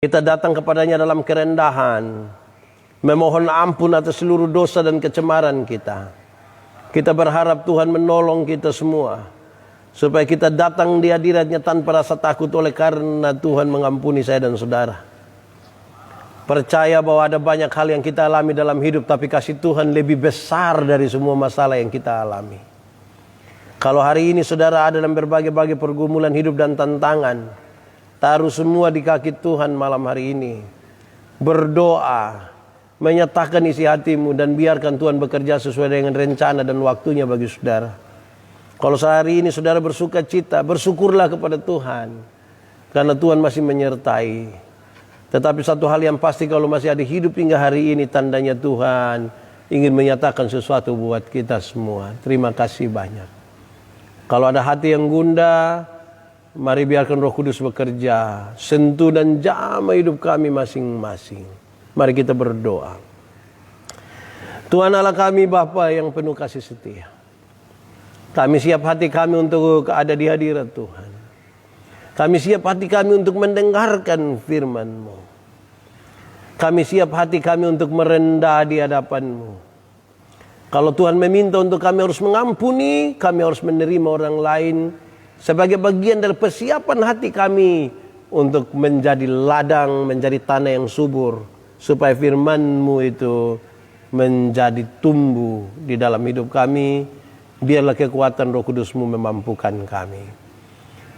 Kita datang kepadanya dalam kerendahan, memohon ampun atas seluruh dosa dan kecemaran kita. Kita berharap Tuhan menolong kita semua, supaya kita datang di hadiratnya tanpa rasa takut oleh karena Tuhan mengampuni saya dan saudara. Percaya bahwa ada banyak hal yang kita alami dalam hidup, tapi kasih Tuhan lebih besar dari semua masalah yang kita alami. Kalau hari ini saudara ada dalam berbagai-bagai pergumulan hidup dan tantangan, taruh semua di kaki Tuhan malam hari ini. Berdoa, menyatakan isi hatimu, dan biarkan Tuhan bekerja sesuai dengan rencana dan waktunya bagi saudara. Kalau sehari ini saudara bersuka cita, bersyukurlah kepada Tuhan, karena Tuhan masih menyertai. Tetapi satu hal yang pasti, kalau masih ada hidup hingga hari ini, tandanya Tuhan ingin menyatakan sesuatu buat kita semua. Terima kasih banyak. Kalau ada hati yang gundah, mari biarkan Roh Kudus bekerja, sentuh dan jamah hidup kami masing-masing. Mari kita berdoa. Tuhan Allah kami, Bapa yang penuh kasih setia, kami siap hati kami untuk ada di hadirat Tuhan. Kami siap hati kami untuk mendengarkan firman-Mu. Kami siap hati kami untuk merendah di hadapan-Mu. Kalau Tuhan meminta untuk kami harus mengampuni, kami harus menerima orang lain sebagai bagian dari persiapan hati kami untuk menjadi ladang, menjadi tanah yang subur, supaya firman-Mu itu menjadi tumbuh di dalam hidup kami. Biarlah kekuatan Roh Kudus-Mu memampukan kami.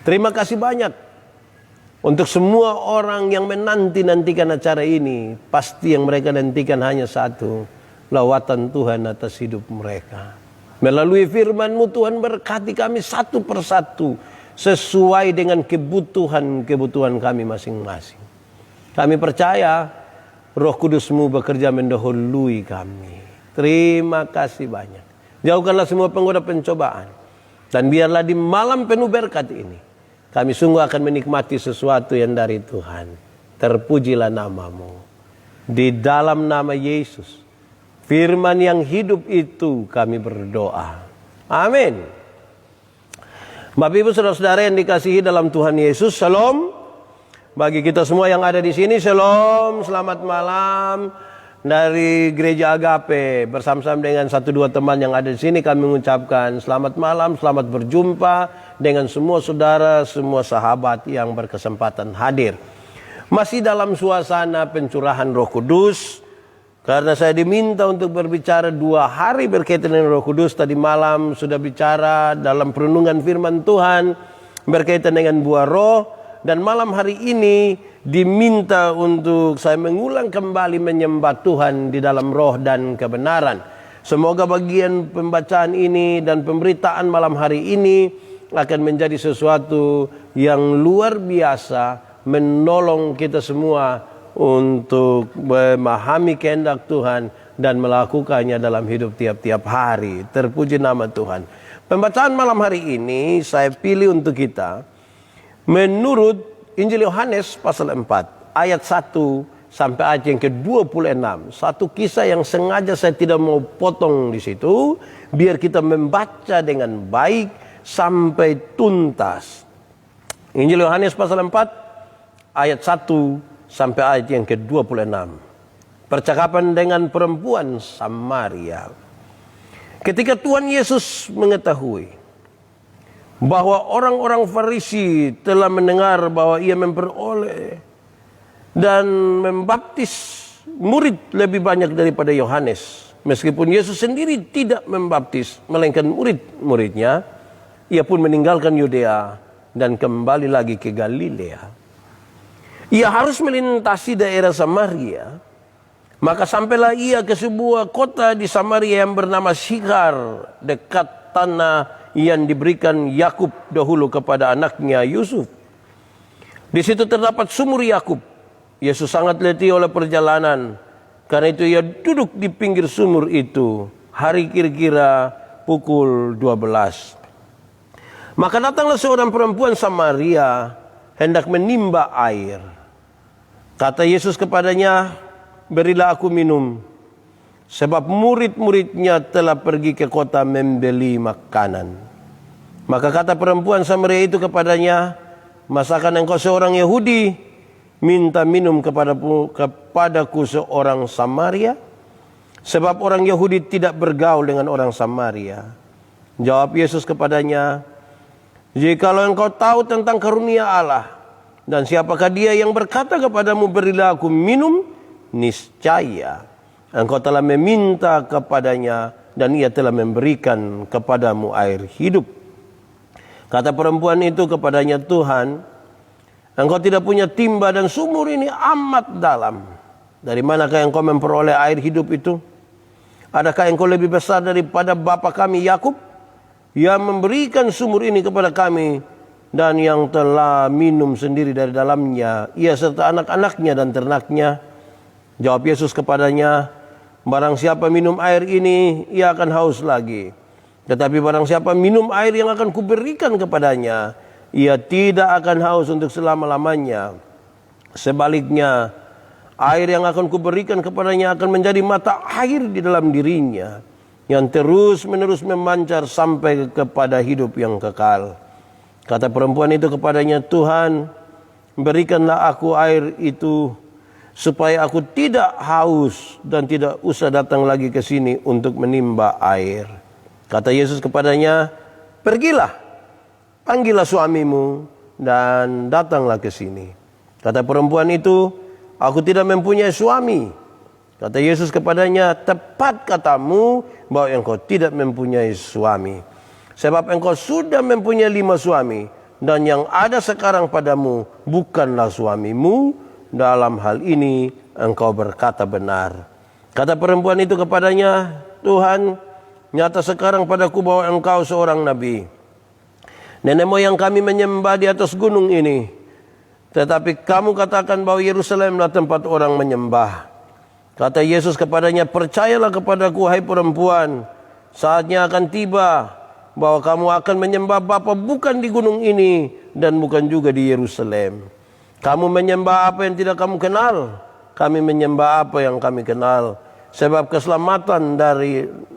Terima kasih banyak untuk semua orang yang menanti-nantikan acara ini. Pasti yang mereka nantikan hanya satu, lawatan Tuhan atas hidup mereka. Melalui firman-Mu Tuhan, berkati kami satu persatu sesuai dengan kebutuhan kami masing-masing. Kami percaya Roh Kudus-Mu bekerja mendahului kami. Terima kasih banyak. Jauhkanlah semua penggoda pencobaan, dan biarlah di malam penuh berkat ini kami sungguh akan menikmati sesuatu yang dari Tuhan. Terpujilah nama-Mu. Di dalam nama Yesus, firman yang hidup itu, kami berdoa. Amin. Bapak Ibu saudara-saudara yang dikasihi dalam Tuhan Yesus, shalom. Bagi kita semua yang ada di sini, shalom, selamat malam. Dari Gereja Agape, bersama-sama dengan 1-2 teman yang ada di sini, kami mengucapkan selamat malam, selamat berjumpa dengan semua saudara, semua sahabat yang berkesempatan hadir. Masih dalam suasana pencurahan Roh Kudus, karena saya diminta untuk berbicara 2 hari berkaitan dengan Roh Kudus. Tadi malam sudah bicara dalam perenungan firman Tuhan berkaitan dengan buah roh, dan malam hari ini diminta untuk saya mengulang kembali menyembah Tuhan di dalam roh dan kebenaran. Semoga bagian pembacaan ini dan pemberitaan malam hari ini akan menjadi sesuatu yang luar biasa, menolong kita semua untuk memahami kehendak Tuhan dan melakukannya dalam hidup tiap-tiap hari. Terpuji nama Tuhan. Pembacaan malam hari ini saya pilih untuk kita menurut Injil Yohanes pasal 4 ayat 1 sampai ayat yang ke-26. Satu kisah yang sengaja saya tidak mau potong di situ, biar kita membaca dengan baik sampai tuntas. Injil Yohanes pasal 4 ayat 1 sampai ayat yang ke-26. Percakapan dengan perempuan Samaria. Ketika Tuhan Yesus mengetahui bahwa orang-orang Farisi telah mendengar bahwa ia memperoleh dan membaptis murid lebih banyak daripada Yohanes, meskipun Yesus sendiri tidak membaptis melainkan murid-muridnya, ia pun meninggalkan Yudea dan kembali lagi ke Galilea. Ia harus melintasi daerah Samaria, maka sampailah ia ke sebuah kota di Samaria yang bernama Sikhar, dekat tanah yang diberikan Yakub dahulu kepada anaknya Yusuf. Di situ terdapat sumur Yakub. Yesus sangat letih oleh perjalanan, karena itu ia duduk di pinggir sumur itu. Hari kira-kira pukul 12. Maka datanglah seorang perempuan Samaria hendak menimba air. Kata Yesus kepadanya, "Berilah aku minum, sebab murid-muridnya telah pergi ke kota membeli makanan." Maka kata perempuan Samaria itu kepadanya, "Masakan engkau seorang Yahudi minta minum kepadaku seorang Samaria? Sebab orang Yahudi tidak bergaul dengan orang Samaria. Jawab Yesus kepadanya, jikalau engkau tahu tentang karunia Allah, dan siapakah dia yang berkata kepadamu, berilah aku minum, niscaya engkau telah meminta kepadanya, dan ia telah memberikan kepadamu air hidup. Kata perempuan itu kepadanya, Tuhan, engkau tidak punya timba dan sumur ini amat dalam. Dari manakah engkau memperoleh air hidup itu? Adakah engkau lebih besar daripada bapa kami Yakub, yang memberikan sumur ini kepada kami, dan yang telah minum sendiri dari dalamnya, ia serta anak-anaknya dan ternaknya? Jawab Yesus kepadanya, barang siapa minum air ini, ia akan haus lagi. Tetapi barang siapa minum air yang akan kuberikan kepadanya, ia tidak akan haus untuk selama-lamanya. Sebaliknya, air yang akan kuberikan kepadanya akan menjadi mata air di dalam dirinya, yang terus-menerus memancar sampai kepada hidup yang kekal. Kata perempuan itu kepadanya, Tuhan, berikanlah aku air itu, supaya aku tidak haus dan tidak usah datang lagi ke sini untuk menimba air. Kata Yesus kepadanya, pergilah, panggillah suamimu dan datanglah ke sini. Kata perempuan itu, aku tidak mempunyai suami. Kata Yesus kepadanya, tepat katamu bahwa engkau tidak mempunyai suami. Sebab engkau sudah mempunyai 5 suami, dan yang ada sekarang padamu bukanlah suamimu. Dalam hal ini engkau berkata benar. Kata perempuan itu kepadanya, Tuhan, nyata sekarang padaku bahwa engkau seorang nabi. Nenek moyang kami menyembah di atas gunung ini, tetapi kamu katakan bahwa Yerusalemlah tempat orang menyembah. Kata Yesus kepadanya, percayalah kepadaku, hai perempuan, saatnya akan tiba bahwa kamu akan menyembah Bapa bukan di gunung ini dan bukan juga di Yerusalem. Kamu menyembah apa yang tidak kamu kenal, kami menyembah apa yang kami kenal. Sebab keselamatan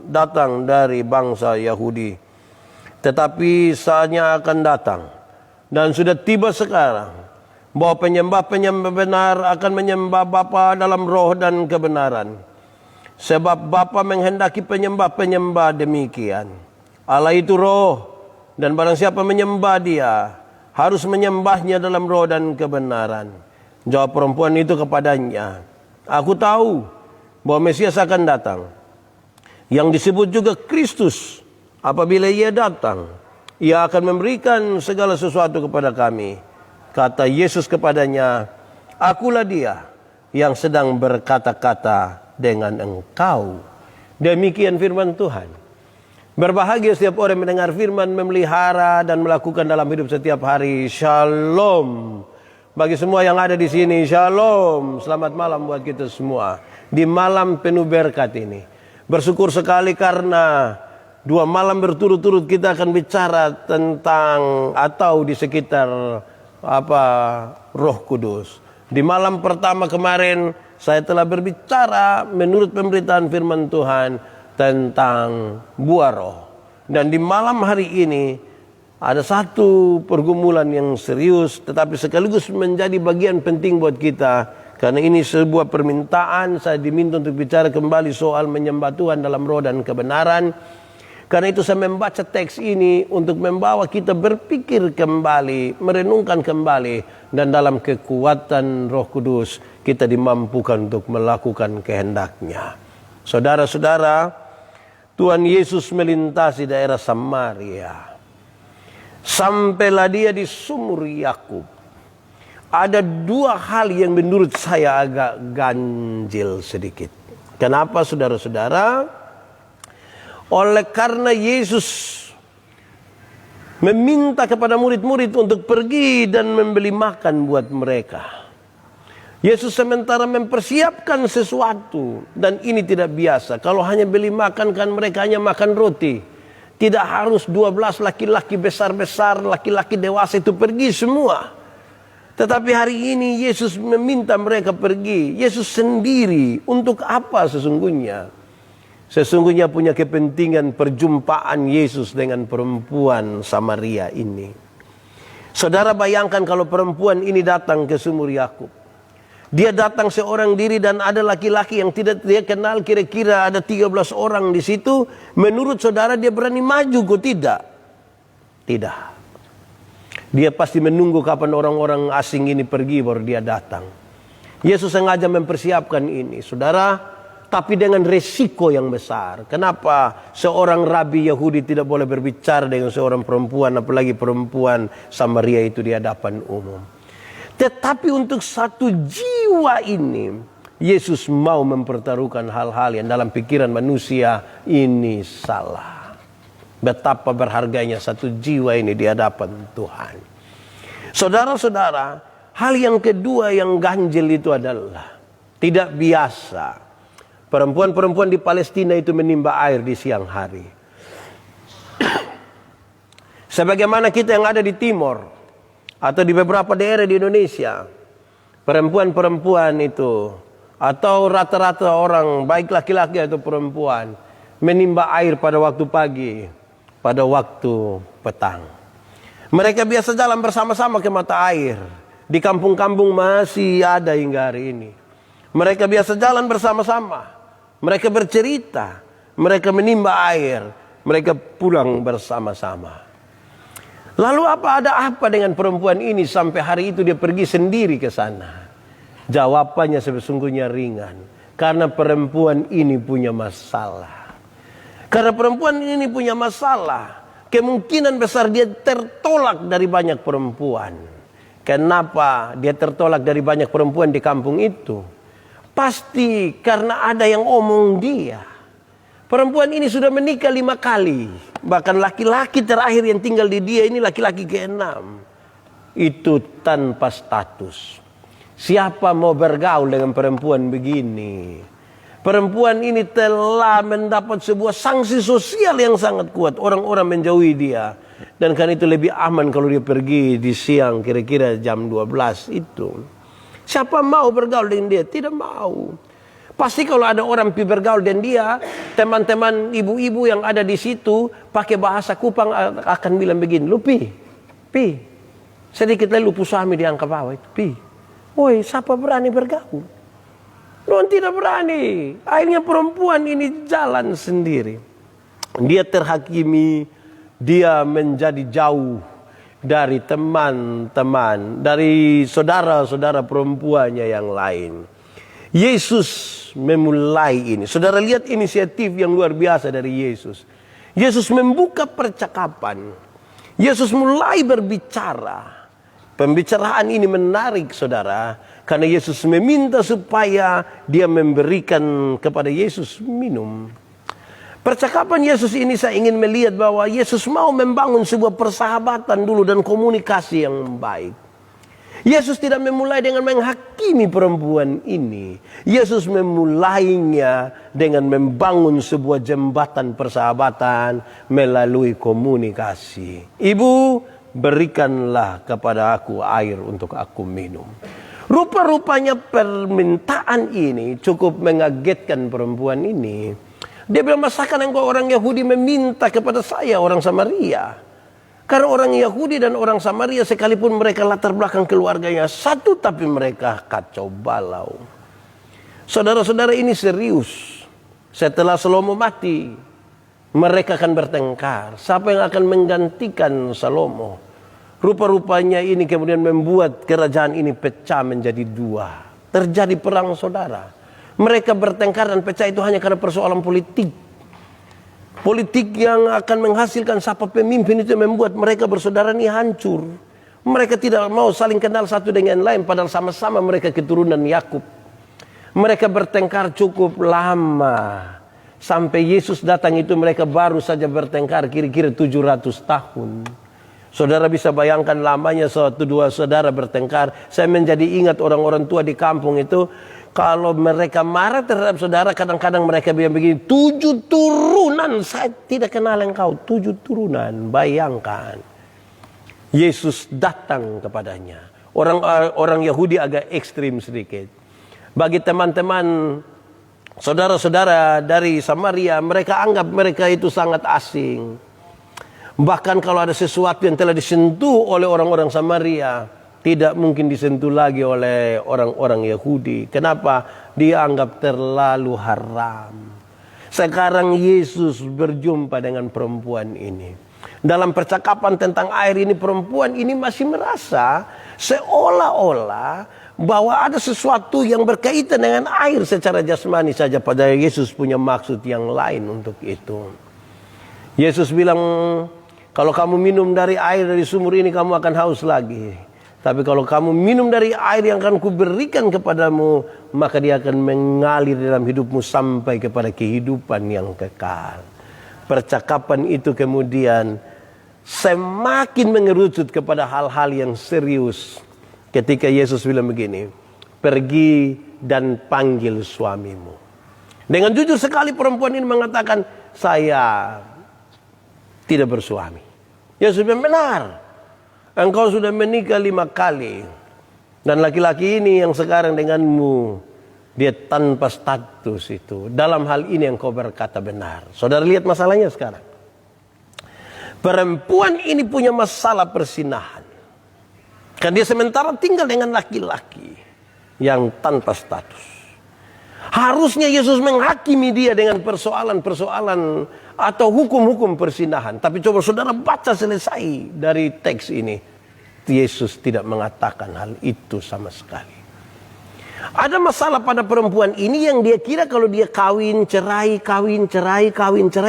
datang dari bangsa Yahudi. Tetapi saatnya akan datang, dan sudah tiba sekarang, bahwa penyembah-penyembah benar akan menyembah Bapa dalam roh dan kebenaran. Sebab Bapa menghendaki penyembah-penyembah demikian. Allah itu roh, dan barang siapa menyembah dia, harus menyembahnya dalam roh dan kebenaran. Jawab perempuan itu kepadanya, aku tahu bahwa Mesias akan datang, yang disebut juga Kristus. Apabila ia datang, ia akan memberikan segala sesuatu kepada kami. Kata Yesus kepadanya, akulah dia yang sedang berkata-kata dengan engkau. Demikian firman Tuhan. Berbahagia setiap orang mendengar firman, memelihara dan melakukan dalam hidup setiap hari. Shalom. Bagi semua yang ada di sini, shalom. Selamat malam buat kita semua. Di malam penuh berkat ini. Bersyukur sekali karena 2 malam berturut-turut kita akan bicara tentang atau di sekitar Roh Kudus. Di malam pertama kemarin saya telah berbicara menurut pemberitaan firman Tuhan tentang buah roh. Dan di malam hari ini ada satu pergumulan yang serius tetapi sekaligus menjadi bagian penting buat kita. Karena ini sebuah permintaan, saya diminta untuk bicara kembali soal menyembah Tuhan dalam roh dan kebenaran. Karena itu saya membaca teks ini untuk membawa kita berpikir kembali, merenungkan kembali, dan dalam kekuatan Roh Kudus kita dimampukan untuk melakukan kehendak-Nya. Saudara-saudara, Tuhan Yesus melintasi daerah Samaria. Sampailah dia di sumur Yakub. Ada 2 hal yang menurut saya agak ganjil sedikit. Kenapa saudara-saudara? Oleh karena Yesus meminta kepada murid-murid untuk pergi dan membeli makan buat mereka. Yesus sementara mempersiapkan sesuatu, dan ini tidak biasa. Kalau hanya beli makan kan mereka hanya makan roti. Tidak harus 12 laki-laki besar-besar, laki-laki dewasa itu pergi semua. Tetapi hari ini Yesus meminta mereka pergi. Yesus sendiri untuk apa sesungguhnya? Sesungguhnya punya kepentingan perjumpaan Yesus dengan perempuan Samaria ini. Saudara bayangkan kalau perempuan ini datang ke sumur Yakub. Dia datang seorang diri dan ada laki-laki yang tidak dia kenal, kira-kira ada 13 orang di situ. Menurut saudara dia berani maju kok tidak? Tidak. Dia pasti menunggu kapan orang-orang asing ini pergi baru dia datang. Yesus sengaja mempersiapkan ini, saudara, tapi dengan resiko yang besar. Kenapa seorang rabi Yahudi tidak boleh berbicara dengan seorang perempuan, apalagi perempuan Samaria itu di hadapan umum. Tetapi untuk satu jiwa ini, Yesus mau mempertaruhkan hal-hal yang dalam pikiran manusia ini salah. Betapa berharganya satu jiwa ini di hadapan Tuhan. Saudara-saudara, hal yang kedua yang ganjil itu adalah tidak biasa. Perempuan-perempuan di Palestina itu menimba air di siang hari. Sebagaimana kita yang ada di timur atau di beberapa daerah di Indonesia, perempuan-perempuan itu atau rata-rata orang baik laki-laki atau perempuan menimba air pada waktu pagi, pada waktu petang. Mereka biasa jalan bersama-sama ke mata air. Di kampung-kampung masih ada hingga hari ini. Mereka biasa jalan bersama-sama. Mereka bercerita, mereka menimba air, mereka pulang bersama-sama. Lalu ada apa dengan perempuan ini sampai hari itu dia pergi sendiri ke sana? Jawabannya sesungguhnya ringan. Karena perempuan ini punya masalah. Karena perempuan ini punya masalah, kemungkinan besar dia tertolak dari banyak perempuan. Kenapa dia tertolak dari banyak perempuan di kampung itu? Pasti karena ada yang omong dia. Perempuan ini sudah menikah 5 kali. Bahkan laki-laki terakhir yang tinggal di dia ini laki-laki ke-6. Itu tanpa status. Siapa mau bergaul dengan perempuan begini? Perempuan ini telah mendapat sebuah sanksi sosial yang sangat kuat. Orang-orang menjauhi dia. Dan karena itu lebih aman kalau dia pergi di siang kira-kira jam 12 itu. Siapa mau bergaul dengan dia? Tidak mau. Pasti kalau ada orang pi bergaul dengan dia, teman-teman ibu-ibu yang ada di situ pakai bahasa Kupang akan bilang begini, lu pi, sedikit lagi lupu suami diangkat bawah itu, pi, woi siapa berani bergaul? Lu tidak berani. Akhirnya perempuan ini jalan sendiri. Dia terhakimi, dia menjadi jauh dari teman-teman, dari saudara-saudara perempuannya yang lain. Yesus memulai ini. Saudara lihat inisiatif yang luar biasa dari Yesus. Yesus membuka percakapan. Yesus mulai berbicara. Pembicaraan ini menarik saudara. Karena Yesus meminta supaya dia memberikan kepada Yesus minum. Percakapan Yesus ini saya ingin melihat bahwa Yesus mau membangun sebuah persahabatan dulu dan komunikasi yang baik. Yesus tidak memulai dengan menghakimi perempuan ini. Yesus memulainya dengan membangun sebuah jembatan persahabatan melalui komunikasi. Ibu, berikanlah kepada aku air untuk aku minum. Rupa-rupanya permintaan ini cukup mengagetkan perempuan ini. Dia bilang, masakan engkau orang Yahudi meminta kepada saya orang Samaria? Karena orang Yahudi dan orang Samaria sekalipun mereka latar belakang keluarganya satu, tapi mereka kacau balau. Saudara-saudara ini serius. Setelah Salomo mati, mereka akan bertengkar. Siapa yang akan menggantikan Salomo? Rupa-rupanya ini kemudian membuat kerajaan ini pecah menjadi 2. Terjadi perang saudara. Mereka bertengkar dan pecah itu hanya karena persoalan politik. Politik yang akan menghasilkan siapa pemimpin itu membuat mereka bersaudara ini hancur. Mereka tidak mau saling kenal satu dengan lain padahal sama-sama mereka keturunan Yakub. Mereka bertengkar cukup lama. Sampai Yesus datang itu mereka baru saja bertengkar kira-kira 700 tahun. Saudara bisa bayangkan lamanya satu dua saudara bertengkar. Saya menjadi ingat orang-orang tua di kampung itu. Kalau mereka marah terhadap saudara, kadang-kadang mereka bilang begini, 7 turunan, saya tidak kenal engkau, 7 turunan, bayangkan. Yesus datang kepadanya. Orang Yahudi agak ekstrim sedikit. Bagi teman-teman, saudara-saudara dari Samaria, mereka anggap mereka itu sangat asing. Bahkan kalau ada sesuatu yang telah disentuh oleh orang-orang Samaria, tidak mungkin disentuh lagi oleh orang-orang Yahudi. Kenapa? Dia anggap terlalu haram. Sekarang Yesus berjumpa dengan perempuan ini. Dalam percakapan tentang air ini, perempuan ini masih merasa seolah-olah bahwa ada sesuatu yang berkaitan dengan air secara jasmani saja. Padahal Yesus punya maksud yang lain untuk itu. Yesus bilang, kalau kamu minum dari air dari sumur ini, kamu akan haus lagi. Tapi kalau kamu minum dari air yang akan kuberikan kepadamu, maka dia akan mengalir dalam hidupmu sampai kepada kehidupan yang kekal. Percakapan itu kemudian semakin mengerucut kepada hal-hal yang serius. Ketika Yesus bilang begini, pergi dan panggil suamimu. Dengan jujur sekali perempuan ini mengatakan, saya tidak bersuami. Yesus bilang, benar. Engkau sudah menikah 5 kali. Dan laki-laki ini yang sekarang denganmu, dia tanpa status itu. Dalam hal ini engkau berkata benar. Saudara lihat masalahnya sekarang. Perempuan ini punya masalah persinahan. Karena dia sementara tinggal dengan laki-laki yang tanpa status. Harusnya Yesus menghakimi dia dengan persoalan-persoalan atau hukum-hukum persinahan. Tapi coba saudara baca selesai dari teks ini. Yesus tidak mengatakan hal itu sama sekali. Ada masalah pada perempuan ini yang dia kira kalau dia kawin cerai,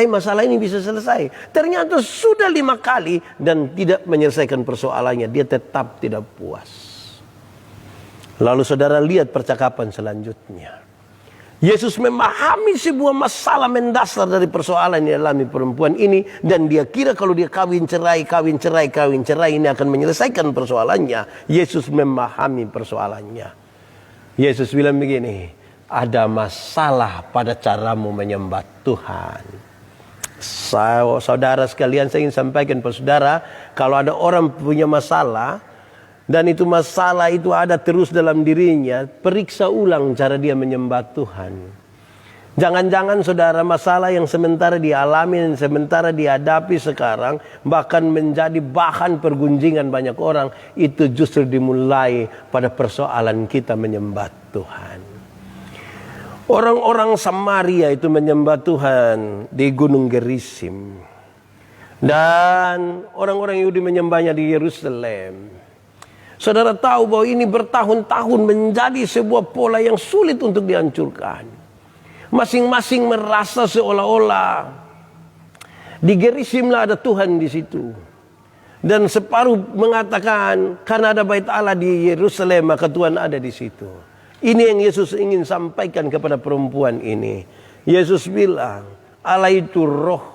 masalah ini bisa selesai. Ternyata sudah 5 kali dan tidak menyelesaikan persoalannya. Dia tetap tidak puas. Lalu saudara lihat percakapan selanjutnya. Yesus memahami sebuah masalah mendasar dari persoalan yang dialami perempuan ini. Dan dia kira kalau dia kawin cerai ini akan menyelesaikan persoalannya. Yesus memahami persoalannya. Yesus bilang begini, ada masalah pada caramu menyembah Tuhan. Saudara sekalian, saya ingin sampaikan pada saudara, kalau ada orang punya masalah, dan itu masalah itu ada terus dalam dirinya, periksa ulang cara dia menyembah Tuhan. Jangan-jangan saudara masalah yang sementara dialami, sementara dihadapi sekarang, bahkan menjadi bahan pergunjingan banyak orang, itu justru dimulai pada persoalan kita menyembah Tuhan. Orang-orang Samaria itu menyembah Tuhan di Gunung Gerizim. Dan orang-orang Yahudi menyembahnya di Yerusalem. Saudara tahu bahwa ini bertahun-tahun menjadi sebuah pola yang sulit untuk dihancurkan. Masing-masing merasa seolah-olah di Gerizim lah ada Tuhan di situ. Dan separuh mengatakan karena ada bait Allah di Yerusalem maka Tuhan ada di situ. Ini yang Yesus ingin sampaikan kepada perempuan ini. Yesus bilang, Allah itu roh.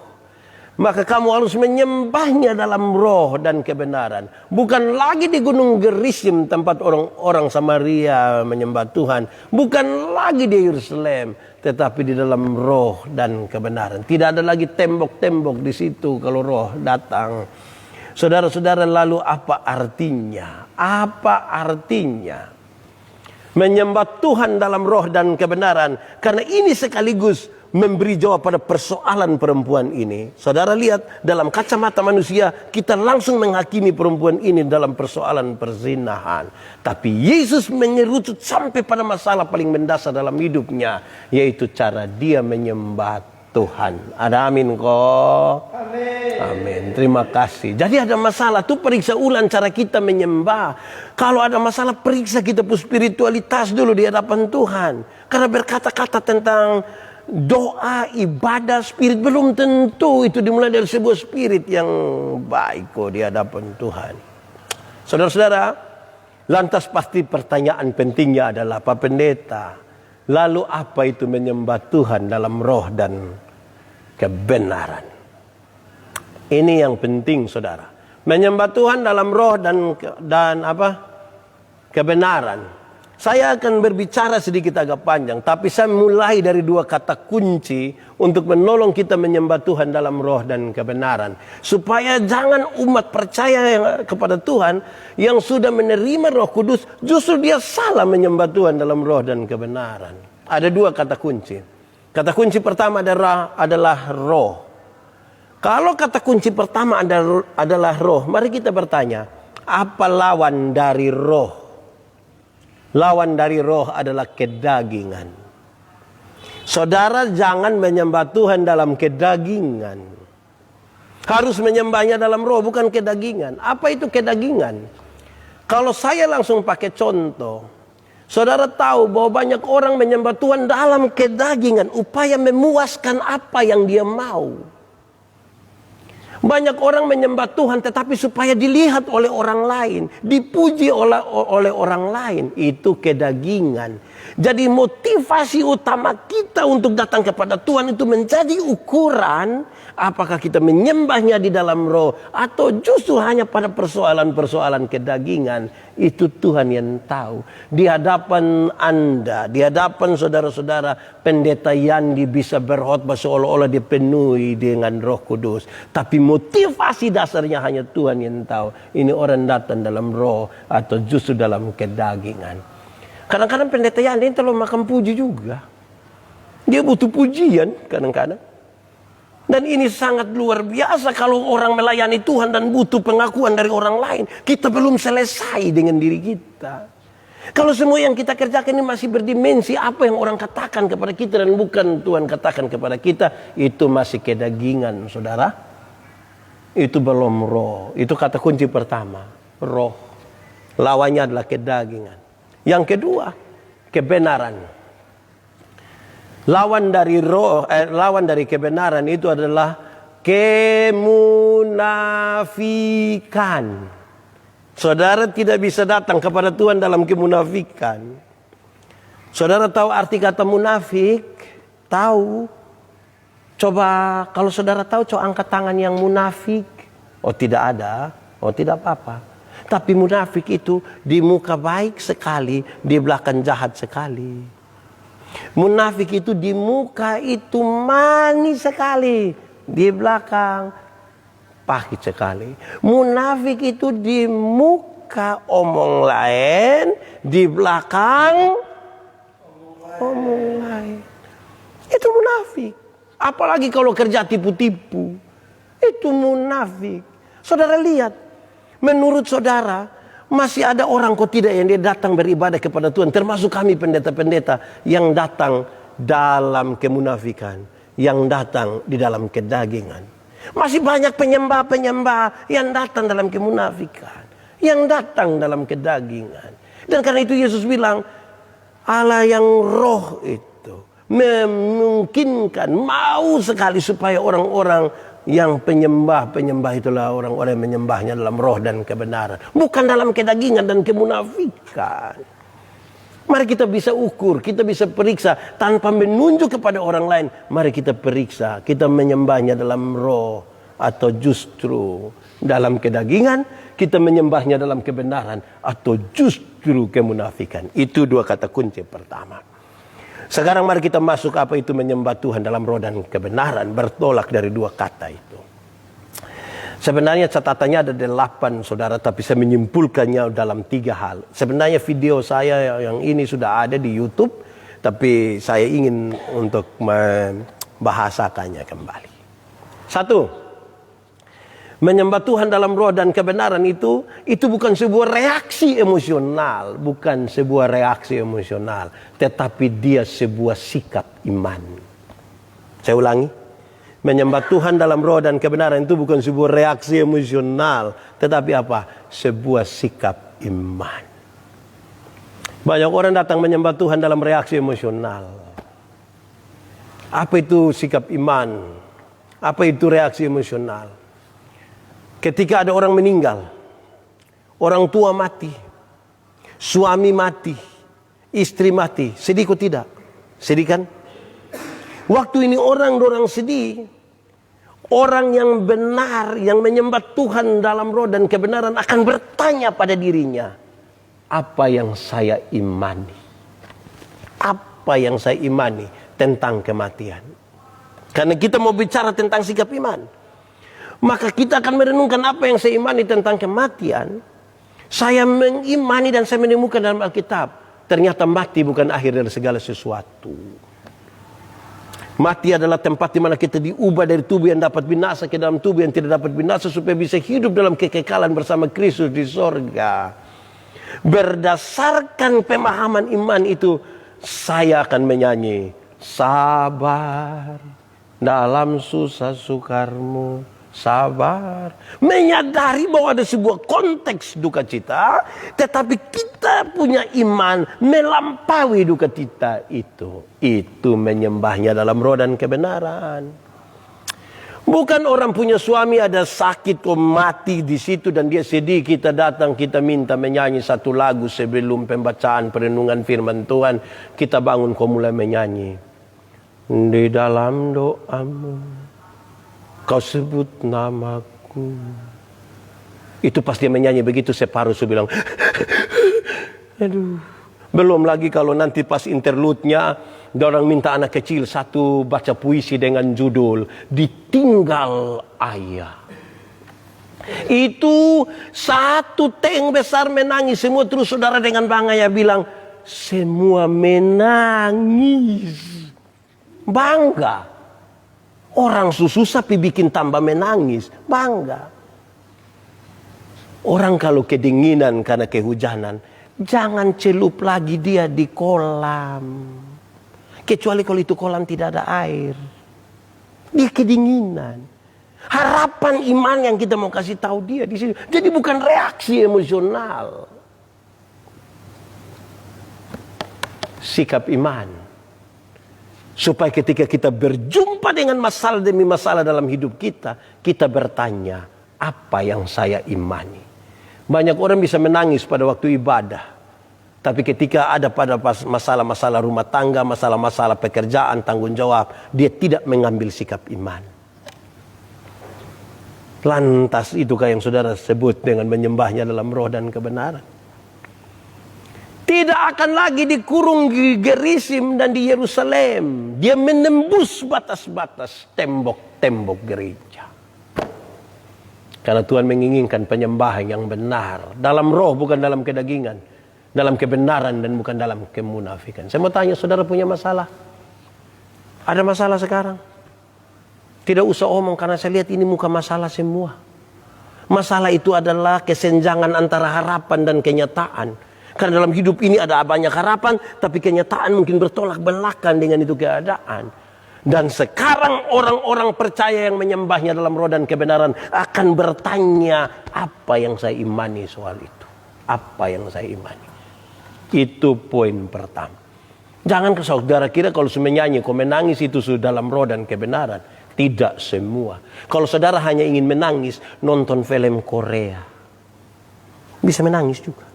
Maka kamu harus menyembahnya dalam roh dan kebenaran. Bukan lagi di Gunung Gerizim tempat orang-orang Samaria menyembah Tuhan. Bukan lagi di Yerusalem. Tetapi di dalam roh dan kebenaran. Tidak ada lagi tembok-tembok di situ kalau roh datang. Saudara-saudara, lalu apa artinya? Apa artinya menyembah Tuhan dalam roh dan kebenaran? Karena ini sekaligus memberi jawab pada persoalan perempuan ini. Saudara lihat, dalam kacamata manusia kita langsung menghakimi perempuan ini dalam persoalan perzinahan. Tapi Yesus mengerucut sampai pada masalah paling mendasar dalam hidupnya, yaitu cara dia menyembah Tuhan. Ada amin kok? Amin. Amin. Terima kasih. Jadi ada masalah tuh periksa ulang cara kita menyembah. Kalau ada masalah periksa kita pun spiritualitas dulu di hadapan Tuhan. Karena berkata-kata tentang doa, ibadah, spirit belum tentu itu dimulai dari sebuah spirit yang baik kok di hadapan Tuhan. Saudara-saudara, lantas pasti pertanyaan pentingnya adalah, Pak Pendeta, lalu apa itu menyembah Tuhan dalam roh dan kebenaran? Ini yang penting, saudara. Menyembah Tuhan dalam roh dan apa? Kebenaran. Saya akan berbicara sedikit agak panjang, tapi saya mulai dari 2 kata kunci untuk menolong kita menyembah Tuhan dalam roh dan kebenaran. Supaya jangan umat percaya kepada Tuhan yang sudah menerima Roh Kudus, justru dia salah menyembah Tuhan dalam roh dan kebenaran. Ada 2 kata kunci. Kata kunci pertama adalah roh. Kalau kata kunci pertama adalah roh, mari kita bertanya, Apa lawan dari roh? Lawan dari roh adalah kedagingan. Saudara jangan menyembah Tuhan dalam kedagingan. Harus menyembahnya dalam roh, bukan kedagingan. Apa itu kedagingan? Kalau saya langsung pakai contoh, saudara tahu bahwa banyak orang menyembah Tuhan dalam kedagingan, upaya memuaskan apa yang dia mau. Banyak orang menyembah Tuhan tetapi supaya dilihat oleh orang lain, dipuji oleh orang lain. Itu kedagingan. Jadi motivasi utama kita untuk datang kepada Tuhan itu menjadi ukuran apakah kita menyembahnya di dalam roh atau justru hanya pada persoalan-persoalan kedagingan. Itu Tuhan yang tahu. Di hadapan Anda, di hadapan saudara-saudara, pendeta Yandi bisa berkhotbah seolah-olah dipenuhi dengan Roh Kudus. Tapi motivasi dasarnya hanya Tuhan yang tahu. Ini orang datang dalam roh atau justru dalam kedagingan. Kadang-kadang pendeta Yandi terlalu makan puji juga. Dia butuh pujian kadang-kadang. Dan ini sangat luar biasa kalau orang melayani Tuhan dan butuh pengakuan dari orang lain. Kita belum selesai dengan diri kita. Kalau semua yang kita kerjakan ini masih berdimensi apa yang orang katakan kepada kita dan bukan Tuhan katakan kepada kita, itu masih kedagingan, saudara. Itu belum roh. Itu kata kunci pertama, roh. Lawannya adalah kedagingan. Yang kedua, kebenaran. Lawan dari kebenaran itu adalah kemunafikan. Saudara tidak bisa datang kepada Tuhan dalam kemunafikan. Saudara tahu arti kata munafik? Tahu? Coba kalau saudara tahu, coba angkat tangan yang munafik. Oh tidak ada, oh tidak apa-apa. Tapi munafik itu di muka baik sekali, di belakang jahat sekali. Munafik itu di muka itu manis sekali, di belakang pahit sekali. Munafik itu di muka omong lain, di belakang omong lain. Itu munafik. Apalagi kalau kerja tipu-tipu. Itu munafik. Saudara lihat, menurut saudara, masih ada orang kok tidak yang dia datang beribadah kepada Tuhan. Termasuk kami pendeta-pendeta yang datang dalam kemunafikan. Yang datang di dalam kedagingan. Masih banyak penyembah-penyembah yang datang dalam kemunafikan. Yang datang dalam kedagingan. Dan karena itu Yesus bilang, Allah yang roh itu memungkinkan, mau sekali supaya orang-orang yang penyembah itulah orang-orang yang menyembahnya dalam roh dan kebenaran. Bukan dalam kedagingan dan kemunafikan. Mari kita bisa ukur, kita bisa periksa tanpa menunjuk kepada orang lain. Mari kita periksa, kita menyembahnya dalam roh atau justru dalam kedagingan, kita menyembahnya dalam kebenaran atau justru kemunafikan. Itu dua kata kunci pertama. Sekarang mari kita masuk apa itu menyembah Tuhan dalam roh dan kebenaran. Bertolak dari dua kata itu. Sebenarnya catatannya ada 8 saudara. Tapi saya menyimpulkannya dalam 3 hal. Sebenarnya video saya yang ini sudah ada di YouTube. Tapi saya ingin untuk membahasakannya kembali. 1. Menyembah Tuhan dalam roh dan kebenaran itu bukan sebuah reaksi emosional. Bukan sebuah reaksi emosional. Tetapi dia sebuah sikap iman. Saya ulangi. Menyembah Tuhan dalam roh dan kebenaran itu bukan sebuah reaksi emosional. Tetapi apa? Sebuah sikap iman. Banyak orang datang menyembah Tuhan dalam reaksi emosional. Apa itu sikap iman? Apa itu reaksi emosional? Ketika ada orang meninggal, orang tua mati, suami mati, istri mati, sedih kok tidak? Sedih kan? Waktu ini orang sedih, orang yang benar, yang menyembah Tuhan dalam roh dan kebenaran akan bertanya pada dirinya, apa yang saya imani? Apa yang saya imani tentang kematian? Karena kita mau bicara tentang sikap iman. Maka kita akan merenungkan apa yang saya imani tentang kematian. Saya mengimani dan saya menemukan dalam Alkitab. Ternyata mati bukan akhir dari segala sesuatu. Mati adalah tempat di mana kita diubah dari tubuh yang dapat binasa ke dalam tubuh yang tidak dapat binasa, supaya bisa hidup dalam kekekalan bersama Kristus di sorga. Berdasarkan pemahaman iman itu, saya akan menyanyi, sabar dalam susah sukarmu, sabar. Menyadari bahwa ada sebuah konteks duka cita, tetapi kita punya iman melampaui duka cita itu. Itu menyembahnya dalam roh dan kebenaran. Bukan orang punya suami ada sakit kok mati di situ dan dia sedih, kita datang, kita minta menyanyi satu lagu sebelum pembacaan perenungan firman Tuhan, kita bangun kok mulai menyanyi. Di dalam doamu kau sebut namaku. Itu pas dia menyanyi begitu, separuh saya bilang aduh. Belum lagi kalau nanti pas interlude-nya orang minta anak kecil satu baca puisi dengan judul Ditinggal Ayah. Itu satu teng besar menangis semua, terus saudara dengan bangga ya bilang semua menangis. Bangga. Orang susah tapi bikin tambah menangis. Bangga. Orang kalau kedinginan karena kehujanan, jangan celup lagi dia di kolam. Kecuali kalau itu kolam tidak ada air. Dia kedinginan. Harapan iman yang kita mau kasih tahu dia di sini. Jadi bukan reaksi emosional. Sikap iman. Supaya ketika kita berjumpa dengan masalah demi masalah dalam hidup kita, kita bertanya, apa yang saya imani? Banyak orang bisa menangis pada waktu ibadah. Tapi ketika ada pada masalah-masalah rumah tangga, masalah-masalah pekerjaan, tanggung jawab, dia tidak mengambil sikap iman. Lantas itukah yang saudara sebut dengan menyembahnya dalam roh dan kebenaran? Tidak akan lagi dikurung di Gerizim dan di Yerusalem. Dia menembus batas-batas tembok-tembok gereja. Karena Tuhan menginginkan penyembahan yang benar. Dalam roh bukan dalam kedagingan. Dalam kebenaran dan bukan dalam kemunafikan. Saya mau tanya, saudara punya masalah? Ada masalah sekarang? Tidak usah omong karena saya lihat ini muka masalah semua. Masalah itu adalah kesenjangan antara harapan dan kenyataan. Karena dalam hidup ini ada banyak harapan, tapi kenyataan mungkin bertolak belakang dengan itu keadaan. Dan sekarang orang-orang percaya yang menyembahnya dalam roh dan kebenaran akan bertanya, apa yang saya imani soal itu? Apa yang saya imani? Itu poin pertama. Jangan ke saudara kira kalau menyanyi, kau menangis itu sudah dalam roh dan kebenaran. Tidak semua. Kalau saudara hanya ingin menangis, nonton film Korea. Bisa menangis juga.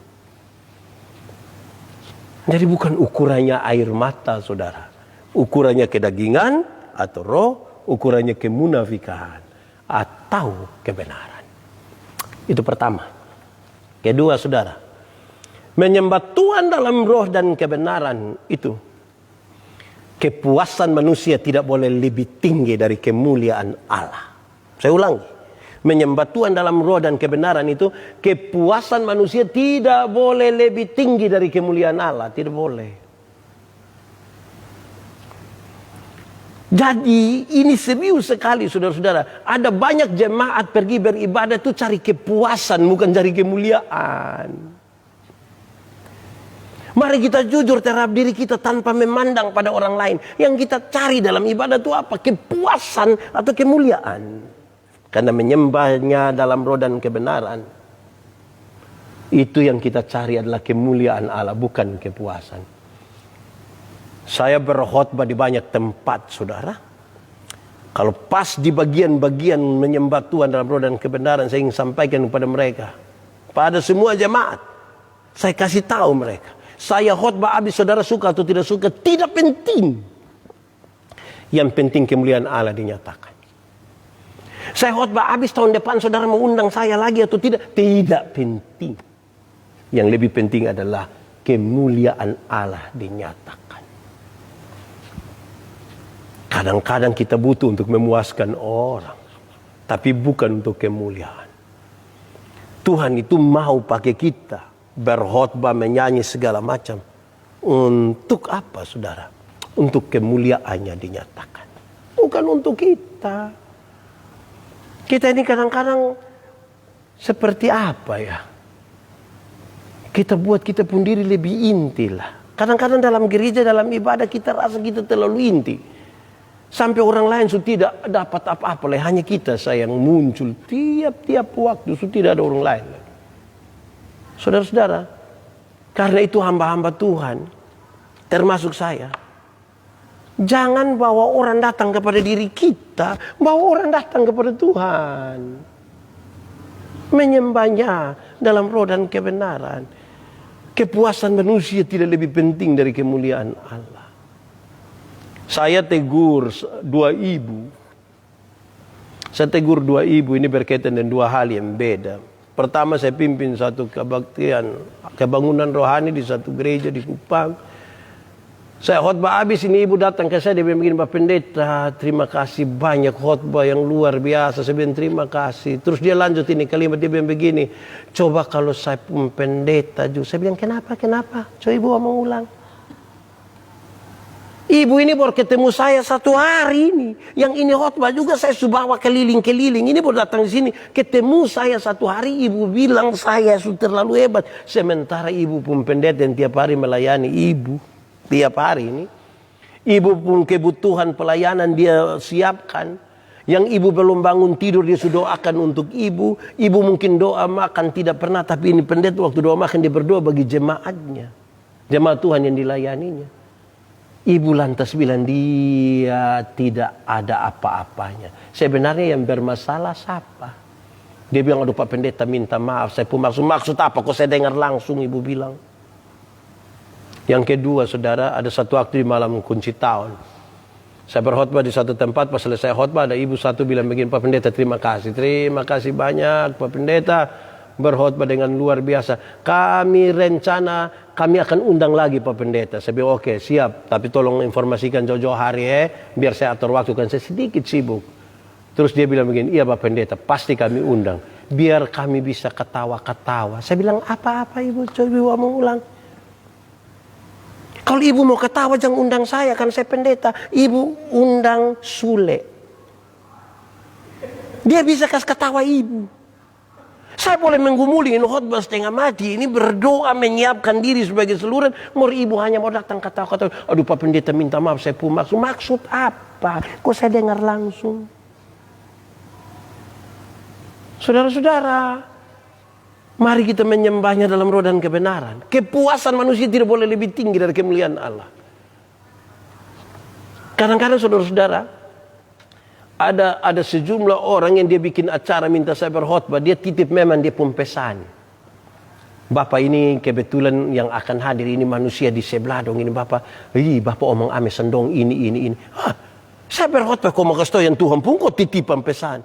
Jadi bukan ukurannya air mata saudara. Ukurannya kedagingan atau roh, ukurannya kemunafikan atau kebenaran. Itu pertama. Kedua saudara, menyembah Tuhan dalam roh dan kebenaran itu, kepuasan manusia tidak boleh lebih tinggi dari kemuliaan Allah. Saya ulangi. Menyembah Tuhan dalam roh dan kebenaran itu, kepuasan manusia tidak boleh lebih tinggi dari kemuliaan Allah. Tidak boleh. Jadi ini serius sekali saudara-saudara. Ada banyak jemaat pergi beribadah itu cari kepuasan, bukan cari kemuliaan. Mari kita jujur terhadap diri kita tanpa memandang pada orang lain. Yang kita cari dalam ibadah itu apa? Kepuasan atau kemuliaan. Karena menyembahnya dalam roh dan kebenaran, itu yang kita cari adalah kemuliaan Allah, bukan kepuasan. Saya berkhotbah di banyak tempat saudara. Kalau pas di bagian-bagian menyembah Tuhan dalam roh dan kebenaran, saya ingin sampaikan kepada mereka, pada semua jemaat, saya kasih tahu mereka, saya khotbah habis saudara suka atau tidak suka, tidak penting. Yang penting kemuliaan Allah dinyatakan. Saya khotbah habis tahun depan saudara mau undang saya lagi atau tidak, tidak penting. Yang lebih penting adalah kemuliaan Allah dinyatakan. Kadang-kadang kita butuh untuk memuaskan orang, tapi bukan untuk kemuliaan. Tuhan itu mau pakai kita berkhotbah, menyanyi segala macam. Untuk apa saudara? Untuk kemuliaannya dinyatakan. Bukan untuk kita. Kita ini kadang-kadang seperti apa ya? Kita buat kita pun diri lebih inti lah. Kadang-kadang dalam gereja, dalam ibadah kita rasa kita terlalu inti. Sampai orang lain sudah tidak dapat apa-apa lah. Hanya kita yang muncul tiap-tiap waktu. Sudah tidak ada orang lain. Saudara-saudara, karena itu hamba-hamba Tuhan, termasuk saya, jangan bawa orang datang kepada diri kita, bawa orang datang kepada Tuhan. Menyembahnya dalam roh dan kebenaran. Kepuasan manusia tidak lebih penting dari kemuliaan Allah. Saya tegur dua ibu. Saya tegur dua ibu ini berkaitan dengan dua hal yang beda. Pertama, saya pimpin satu kebaktian, kebangunan rohani di satu gereja di Kupang. Saya khotbah habis, ini ibu datang ke saya, dia bilang begini, Pak Pendeta, terima kasih banyak khotbah yang luar biasa. Saya bilang terima kasih. Terus dia lanjut ini kalimat, dia bilang begini, coba kalau saya pun pendeta juga. Saya bilang kenapa? Coba ibu mau ulang. Ibu ini baru ketemu saya satu hari ini. Yang ini khotbah juga saya sudah bawa keliling-keliling. Ini baru datang di sini. Ketemu saya satu hari, ibu bilang saya sudah terlalu hebat. Sementara ibu pun pendeta yang tiap hari melayani ibu. Tiap hari ini. Ibu pun kebutuhan pelayanan dia siapkan. Yang ibu belum bangun tidur dia sudah doakan untuk ibu. Ibu mungkin doa makan tidak pernah. Tapi ini pendeta waktu doa makan dia berdoa bagi jemaatnya. Jemaat Tuhan yang dilayaninya. Ibu lantas bilang dia tidak ada apa-apanya. Sebenarnya yang bermasalah siapa? Dia bilang aduh Pak Pendeta minta maaf. Saya pun maksud apa? Kok saya dengar langsung ibu bilang. Yang kedua saudara, ada satu waktu di malam kunci tahun. Saya berkhotbah di satu tempat, pas selesai khotbah ada ibu satu bilang begini, Pak Pendeta terima kasih banyak Pak Pendeta. Berkhotbah dengan luar biasa. Kami rencana, kami akan undang lagi Pak Pendeta. Saya bilang oke siap, tapi tolong informasikan jauh-jauh hari biar saya atur waktu, kan saya sedikit sibuk. Terus dia bilang begini, iya Pak Pendeta pasti kami undang. Biar kami bisa ketawa-ketawa. Saya bilang apa-apa ibu, coba mau ulang. Kalau ibu mau ketawa jangan undang saya, kan saya pendeta. Ibu undang Sule. Dia bisa kasih ketawa ibu. Saya boleh menggumuli ini khotbah setengah mati. Ini berdoa menyiapkan diri sebagai seluruh. Mau ibu hanya mau datang katawa-katawa. Aduh Pak Pendeta minta maaf saya pun maksud. Maksud apa? Kok saya dengar langsung? Saudara-saudara, mari kita menyembahnya dalam roh dan kebenaran. Kepuasan manusia tidak boleh lebih tinggi dari kemuliaan Allah. Kadang-kadang saudara-saudara, ada sejumlah orang yang dia bikin acara minta saya berkhotbah, dia titip memang dia pun pesan. Bapak ini kebetulan yang akan hadir ini manusia di sebelah dong ini Bapak. Bapak omong ame sendong ini. Saya berkhotbah kok mau kasih yang Tuhan pun kok titipan pesan.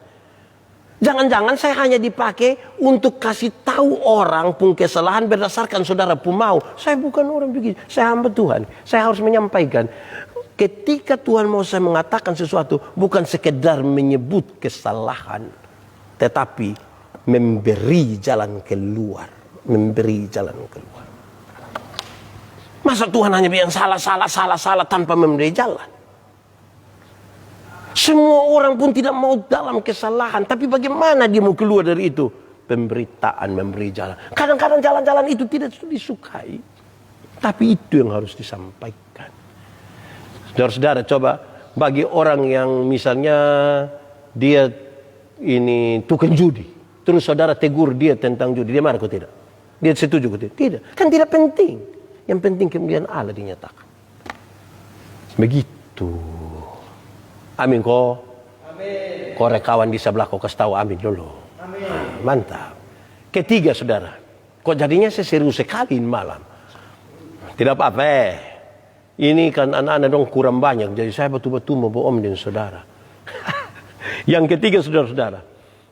Jangan-jangan saya hanya dipakai untuk kasih tahu orang pun kesalahan berdasarkan saudara pun mau. Saya bukan orang begitu. Saya hamba Tuhan. Saya harus menyampaikan. Ketika Tuhan mau saya mengatakan sesuatu, bukan sekedar menyebut kesalahan, tetapi memberi jalan keluar. Memberi jalan keluar. Masa Tuhan hanya bilang salah tanpa memberi jalan? Semua orang pun tidak mau dalam kesalahan, tapi bagaimana dia mau keluar dari itu? Pemberitaan, memberi jalan. Kadang-kadang jalan-jalan itu tidak disukai, tapi itu yang harus disampaikan. Saudara-saudara, coba bagi orang yang misalnya dia ini tukang judi, terus saudara tegur dia tentang judi, dia marah kok tidak? Dia setuju kok tidak? Tidak, kan tidak penting. Yang penting kemuliaan Allah dinyatakan. Begitu. Amin kok. Amin. Kau rekawan di sebelah kau kasih tahu amin dulu. Amin. Mantap. Ketiga saudara, kok jadinya saya serius sekali malam. Tidak apa-apa. Ini kan anak-anak dong kurang banyak, jadi saya betul-betul mau bohong dengan saudara. Yang ketiga saudara-saudara,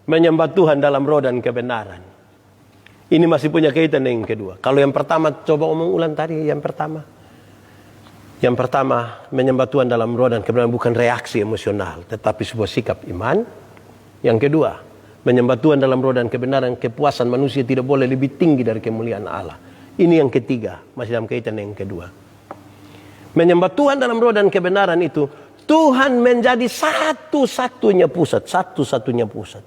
menyembah Tuhan dalam roh dan kebenaran. Ini masih punya kaitan dengan yang kedua. Kalau yang pertama, coba omong ulang tadi yang pertama. Yang pertama, menyembah Tuhan dalam roh dan kebenaran bukan reaksi emosional, tetapi sebuah sikap iman. Yang kedua, menyembah Tuhan dalam roh dan kebenaran, kepuasan manusia tidak boleh lebih tinggi dari kemuliaan Allah. Ini yang ketiga, masih dalam kaitan dengan yang kedua. Menyembah Tuhan dalam roh dan kebenaran itu Tuhan menjadi satu-satunya pusat. Satu-satunya pusat.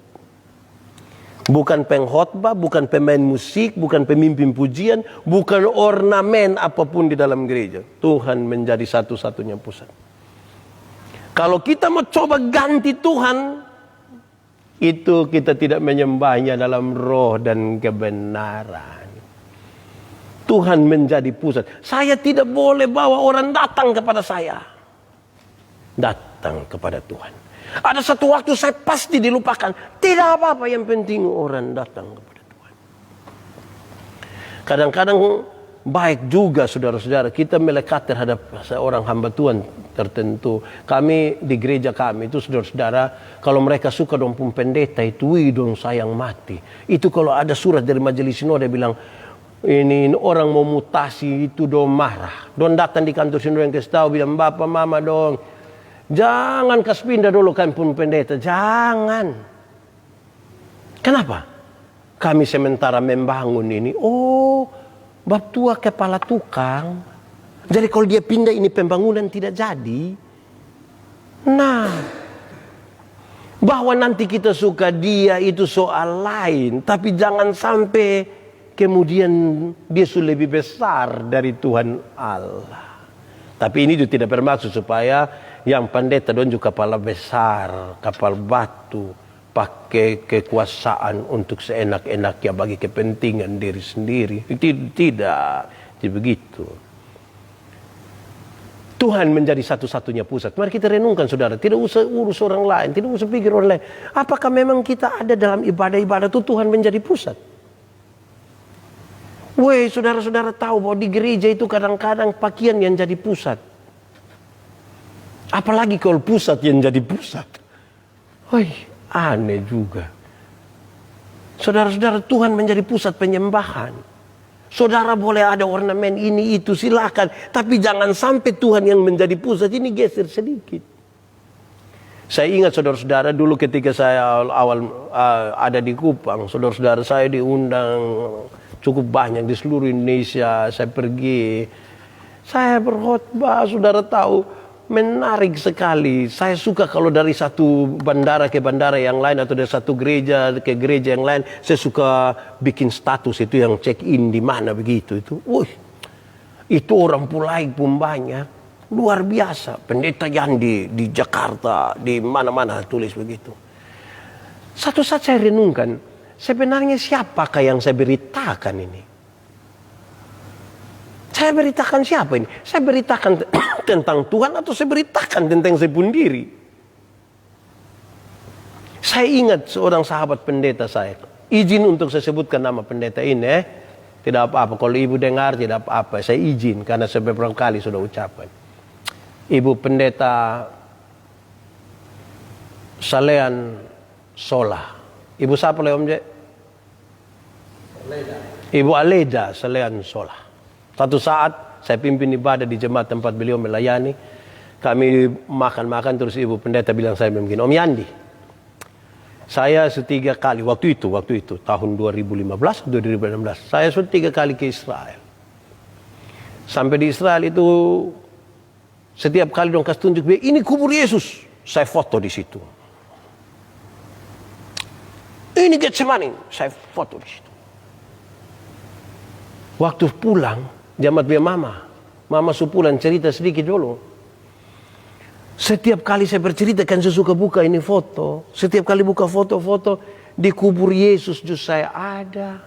Bukan pengkhotbah, bukan pemain musik, bukan pemimpin pujian, bukan ornamen apapun di dalam gereja. Tuhan menjadi satu-satunya pusat. Kalau kita mau coba ganti Tuhan, itu kita tidak menyembahnya dalam roh dan kebenaran. Tuhan menjadi pusat. Saya tidak boleh bawa orang datang kepada saya. Datang kepada Tuhan. Ada satu waktu saya pasti dilupakan. Tidak apa-apa, yang penting orang datang kepada Tuhan. Kadang-kadang baik juga saudara-saudara kita melekat terhadap seorang hamba Tuhan tertentu. Kami di gereja kami itu saudara-saudara, kalau mereka suka dong pun pendeta itu, dong sayang mati. Itu kalau ada surat dari majelis sinode bilang, ini orang mau mutasi itu dong marah. Dong datang di kantor sinode yang kasih tahu bilang, bapak mama dong, jangan kas pindah dulu kan pun pendeta. Jangan. Kenapa? Kami sementara membangun ini. Oh, bab tua kepala tukang. Jadi kalau dia pindah ini pembangunan tidak jadi. Nah, bahwa nanti kita suka dia itu soal lain. Tapi jangan sampai kemudian dia sudah lebih besar dari Tuhan Allah. Tapi ini juga tidak bermaksud supaya yang pendeta don juga kepala besar, kapal batu, pakai kekuasaan untuk seenak-enaknya bagi kepentingan diri sendiri. Tidak begitu. Tuhan menjadi satu-satunya pusat. Mari kita renungkan saudara, tidak usah urus orang lain, tidak usah pikir orang lain. Apakah memang kita ada dalam ibadah-ibadah itu Tuhan menjadi pusat? Woi, saudara-saudara tahu bahwa di gereja itu kadang-kadang pakaian yang jadi pusat. Apalagi kalau pusat yang jadi pusat. Woi, aneh juga. Saudara-saudara, Tuhan menjadi pusat penyembahan. Saudara boleh ada ornamen ini itu silakan, tapi jangan sampai Tuhan yang menjadi pusat. Ini geser sedikit. Saya ingat saudara-saudara dulu ketika saya awal ada di Kupang, saudara-saudara saya diundang cukup banyak di seluruh Indonesia. Saya pergi, saya berkhotbah, saudara tahu, menarik sekali. Saya suka kalau dari satu bandara ke bandara yang lain atau dari satu gereja ke gereja yang lain, saya suka bikin status itu yang check in di mana begitu itu. Itu orang Pulai pun banyak, luar biasa. Pendeta Yandi di Jakarta, di mana-mana tulis begitu. Satu saat saya renungkan, sebenarnya siapakah yang saya beritakan ini? Saya beritakan siapa ini? Saya beritakan tentang Tuhan atau saya beritakan tentang saya sendiri? Saya ingat seorang sahabat pendeta saya. Izin untuk saya sebutkan nama pendeta ini. Tidak apa-apa. Kalau ibu dengar tidak apa-apa. Saya izin karena saya beberapa kali sudah ucapkan. Ibu pendeta Salean Sola. Ibu siapa le Om Je? Ibu Aleda Salean Sola. Satu saat saya pimpin ibadah di jemaat tempat beliau melayani. Kami makan-makan terus ibu pendeta bilang saya begini, Om Yandi, saya setiga kali waktu itu tahun 2015 2016 saya sudah 3 kali ke Israel. Sampai di Israel itu setiap kali dong kasih tunjuk ini kubur Yesus, saya foto di situ. Ini Getsemani, saya foto di situ. Waktu pulang jamaat biar mama supulan cerita sedikit dulu. Setiap kali saya bercerita kan saya suka buka ini foto. Setiap kali buka foto-foto di kubur Yesus juga saya ada,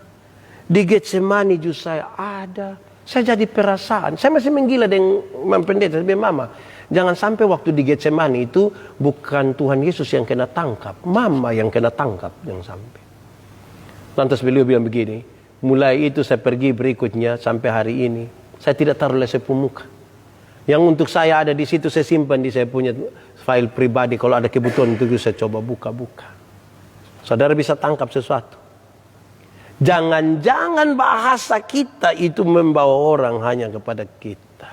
di Getsemani juga saya ada. Saya jadi perasaan. Saya masih menggila dengan pendeta biar mama. Jangan sampai waktu di Getsemani itu bukan Tuhan Yesus yang kena tangkap, mama yang kena tangkap yang sampai. Lantas beliau bilang begini. Mulai itu saya pergi berikutnya sampai hari ini. Saya tidak taruh oleh saya muka. Yang untuk saya ada di situ saya simpan di saya punya file pribadi. Kalau ada kebutuhan itu saya coba buka-buka. Saudara bisa tangkap sesuatu. Jangan-jangan bahasa kita itu membawa orang hanya kepada kita.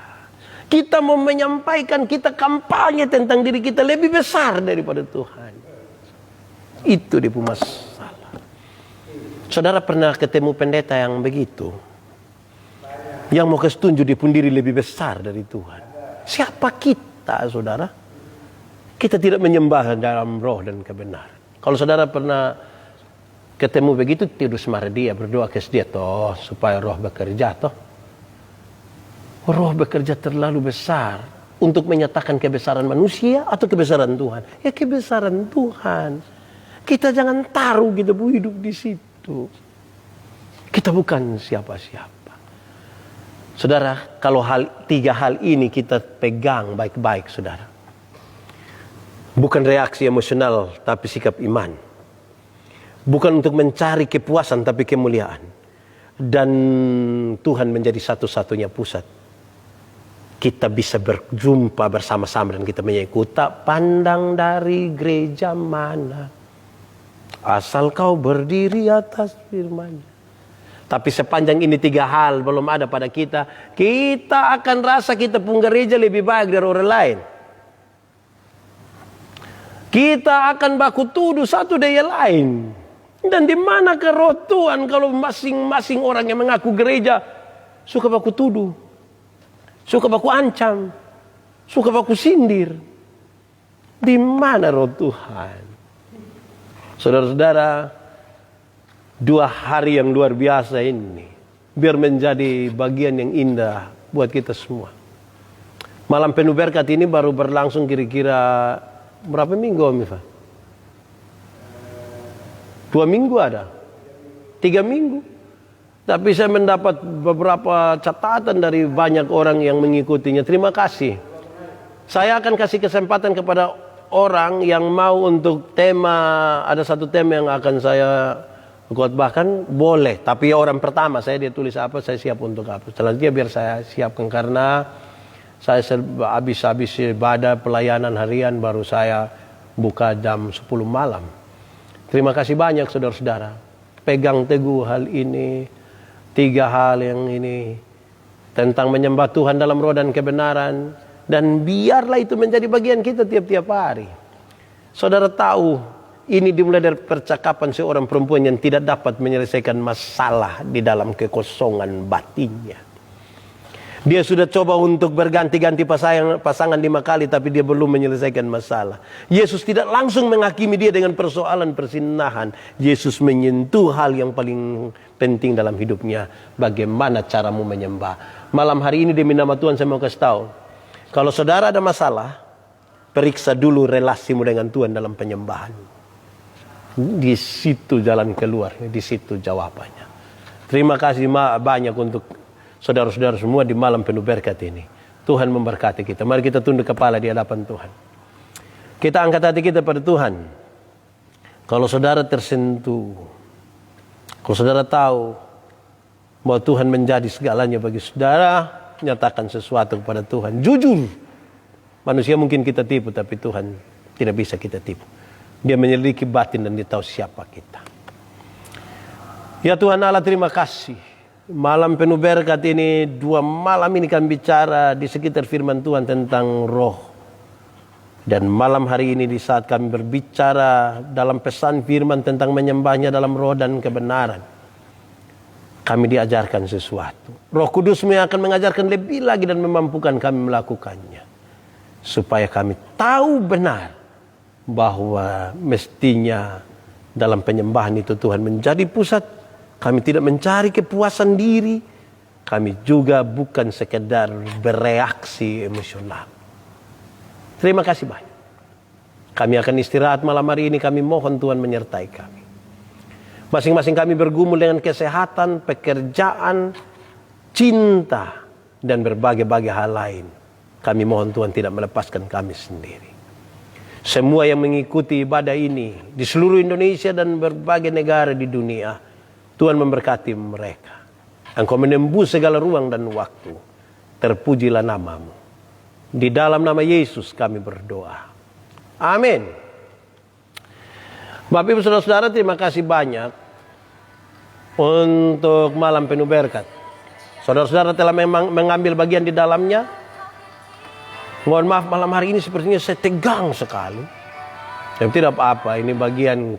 Kita mau menyampaikan, kita kampanye tentang diri kita lebih besar daripada Tuhan. Itu dia masalah. Saudara pernah ketemu pendeta yang begitu? Yang mau kasih tunjuk dia pun diri lebih besar dari Tuhan. Siapa kita, saudara? Kita tidak menyembah dalam roh dan kebenaran. Kalau saudara pernah ketemu begitu, tidak semara dia berdoa ke dia toh supaya roh bekerja toh. Roh bekerja terlalu besar untuk menyatakan kebesaran manusia atau kebesaran Tuhan. Ya kebesaran Tuhan. Kita jangan taruh kita hidup di situ. Kita bukan siapa-siapa. Saudara, kalau tiga hal ini kita pegang baik-baik, saudara. Bukan reaksi emosional, tapi sikap iman. Bukan untuk mencari kepuasan, tapi kemuliaan. Dan Tuhan menjadi satu-satunya pusat. Kita bisa berjumpa bersama-sama dan kita menyebut, tak pandang dari gereja mana, asal kau berdiri atas firman-Nya. Tapi sepanjang ini tiga hal belum ada pada kita, kita akan rasa kita pun gereja lebih baik dari orang lain. Kita akan baku tuduh satu daya lain. Dan di manakah roh Tuhan kalau masing-masing orang yang mengaku gereja suka baku tuduh, suka baku ancam, suka baku sindir? Di mana roh Tuhan? Saudara-saudara, 2 hari yang luar biasa ini biar menjadi bagian yang indah buat kita semua. Malam penuh berkat ini baru berlangsung kira-kira berapa minggu, Om Iva? 2 minggu ada? 3 minggu? Tapi saya mendapat beberapa catatan dari banyak orang yang mengikutinya. Terima kasih. Saya akan kasih kesempatan kepada orang yang mau untuk tema, ada satu tema yang akan saya khotbahkan, boleh. Tapi orang pertama dia tulis apa, saya siap untuk apa. Selanjutnya biar saya siapkan karena saya habis ibadah pelayanan harian baru saya buka jam 10 malam. Terima kasih banyak saudara-saudara. Pegang teguh hal ini. 3 hal yang ini. Tentang menyembah Tuhan dalam roh dan kebenaran. Dan biarlah itu menjadi bagian kita tiap-tiap hari. Saudara tahu, ini dimulai dari percakapan seorang perempuan yang tidak dapat menyelesaikan masalah di dalam kekosongan batinnya. Dia sudah coba untuk berganti-ganti pasangan 5 kali, tapi dia belum menyelesaikan masalah. Yesus tidak langsung menghakimi dia dengan persoalan persinahan. Yesus menyentuh hal yang paling penting dalam hidupnya. Bagaimana caramu menyembah. Malam hari ini demi nama Tuhan saya mau kasih tahu. Kalau saudara ada masalah, periksa dulu relasimu dengan Tuhan dalam penyembahan. Di situ jalan keluar, di situ jawabannya. Terima kasih banyak untuk saudara-saudara semua di malam penuh berkat ini. Tuhan memberkati kita. Mari kita tunduk kepala di hadapan Tuhan. Kita angkat hati kita pada Tuhan. Kalau saudara tersentuh, kalau saudara tahu bahwa Tuhan menjadi segalanya bagi saudara, nyatakan sesuatu kepada Tuhan. Jujur. Manusia mungkin kita tipu, tapi Tuhan tidak bisa kita tipu. Dia menyelidiki batin dan dia tahu siapa kita. Ya Tuhan Allah, terima kasih. Malam penuh berkat ini, 2 malam ini kami bicara di sekitar firman Tuhan tentang roh. Dan malam hari ini di saat kami berbicara dalam pesan firman tentang menyembahnya dalam roh dan kebenaran, kami diajarkan sesuatu. Roh Kudus yang akan mengajarkan lebih lagi dan memampukan kami melakukannya. Supaya kami tahu benar bahwa mestinya dalam penyembahan itu Tuhan menjadi pusat. Kami tidak mencari kepuasan diri. Kami juga bukan sekedar bereaksi emosional. Terima kasih banyak. Kami akan istirahat malam hari ini. Kami mohon Tuhan menyertai kami. Masing-masing kami bergumul dengan kesehatan, pekerjaan, cinta, dan berbagai-bagai hal lain. Kami mohon Tuhan tidak melepaskan kami sendiri. Semua yang mengikuti ibadah ini di seluruh Indonesia dan berbagai negara di dunia, Tuhan memberkati mereka. Engkau menembus segala ruang dan waktu. Terpujilah namamu. Di dalam nama Yesus kami berdoa. Amin. Bapak Ibu Saudara-saudara, terima kasih banyak untuk malam penuh berkat. Saudara-saudara telah memang mengambil bagian di dalamnya. Mohon maaf malam hari ini sepertinya saya tegang sekali. Tapi tidak apa-apa, ini bagian